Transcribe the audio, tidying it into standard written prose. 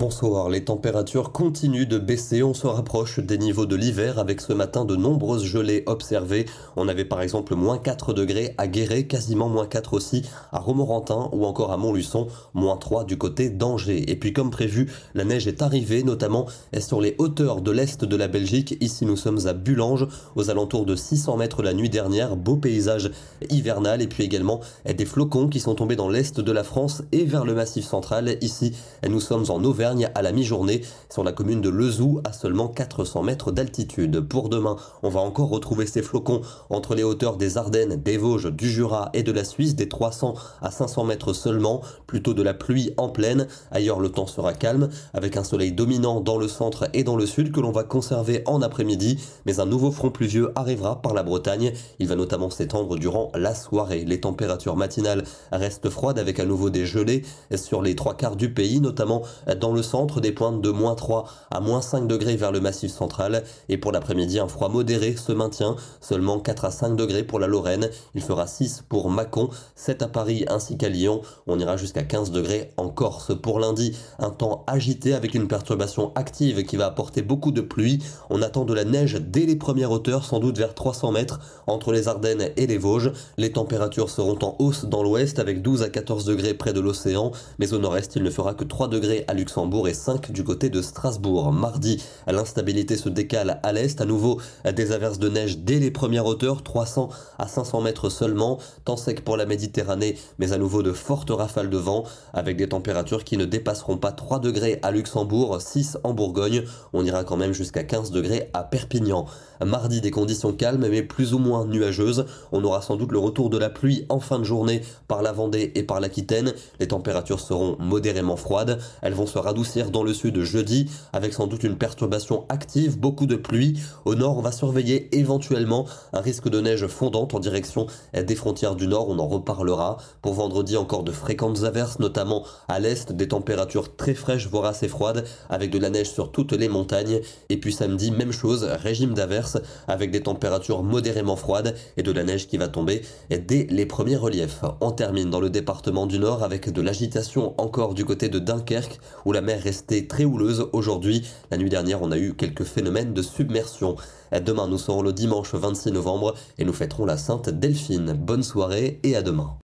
Bonsoir, les températures continuent de baisser, on se rapproche des niveaux de l'hiver avec ce matin de nombreuses gelées observées. On avait par exemple -4 degrés à Guéret, quasiment -4 aussi à Romorantin ou encore à Montluçon, -3 du côté d'Angers. Et puis comme prévu, la neige est arrivée, notamment sur les hauteurs de l'est de la Belgique. Ici nous sommes à Bulange, aux alentours de 600 mètres la nuit dernière, beau paysage hivernal. Et puis également des flocons qui sont tombés dans l'est de la France et vers le Massif central. Ici nous sommes en Auvergne à la mi-journée sur la commune de Lezoux à seulement 400 mètres d'altitude. Pour demain, on va encore retrouver ces flocons entre les hauteurs des Ardennes, des Vosges, du Jura et de la Suisse, des 300 à 500 mètres seulement, plutôt de la pluie en plaine. Ailleurs, le temps sera calme avec un soleil dominant dans le centre et dans le sud que l'on va conserver en après-midi, mais un nouveau front pluvieux arrivera par la Bretagne. Il va notamment s'étendre durant la soirée. Les températures matinales restent froides avec à nouveau des gelées sur les trois quarts du pays, notamment dans le centre, des pointes de -3 à -5 degrés vers le Massif central. Et pour l'après-midi, un froid modéré se maintient, seulement 4 à 5 degrés pour la Lorraine. Il fera 6 pour Mâcon, 7 à Paris ainsi qu'à Lyon. On ira jusqu'à 15 degrés en Corse. Pour lundi, un temps agité avec une perturbation active qui va apporter beaucoup de pluie. On attend de la neige dès les premières hauteurs, sans doute vers 300 mètres entre les Ardennes et les Vosges. Les températures seront en hausse dans l'ouest avec 12 à 14 degrés près de l'océan, mais au nord-est, il ne fera que 3 degrés à Luxembourg et 5 du côté de Strasbourg. Mardi, l'instabilité se décale à l'est, à nouveau des averses de neige dès les premières hauteurs, 300 à 500 mètres seulement, temps sec pour la Méditerranée, mais à nouveau de fortes rafales de vent, avec des températures qui ne dépasseront pas 3 degrés à Luxembourg, 6 en Bourgogne, on ira quand même jusqu'à 15 degrés à Perpignan. Mardi, des conditions calmes mais plus ou moins nuageuses, on aura sans doute le retour de la pluie en fin de journée par la Vendée et par l'Aquitaine, les températures seront modérément froides, elles vont se radoucir dans le sud jeudi, avec sans doute une perturbation active, beaucoup de pluie. Au nord, on va surveiller éventuellement un risque de neige fondante en direction des frontières du nord, on en reparlera. Pour vendredi, encore de fréquentes averses, notamment à l'est, des températures très fraîches, voire assez froides, avec de la neige sur toutes les montagnes. Et puis samedi, même chose, régime d'averses, avec des températures modérément froides et de la neige qui va tomber dès les premiers reliefs. On termine dans le département du Nord avec de l'agitation encore du côté de Dunkerque, où la mer restait très houleuse aujourd'hui. La nuit dernière, on a eu quelques phénomènes de submersion. Demain, nous serons le dimanche 26 novembre et nous fêterons la Sainte Delphine. Bonne soirée et à demain.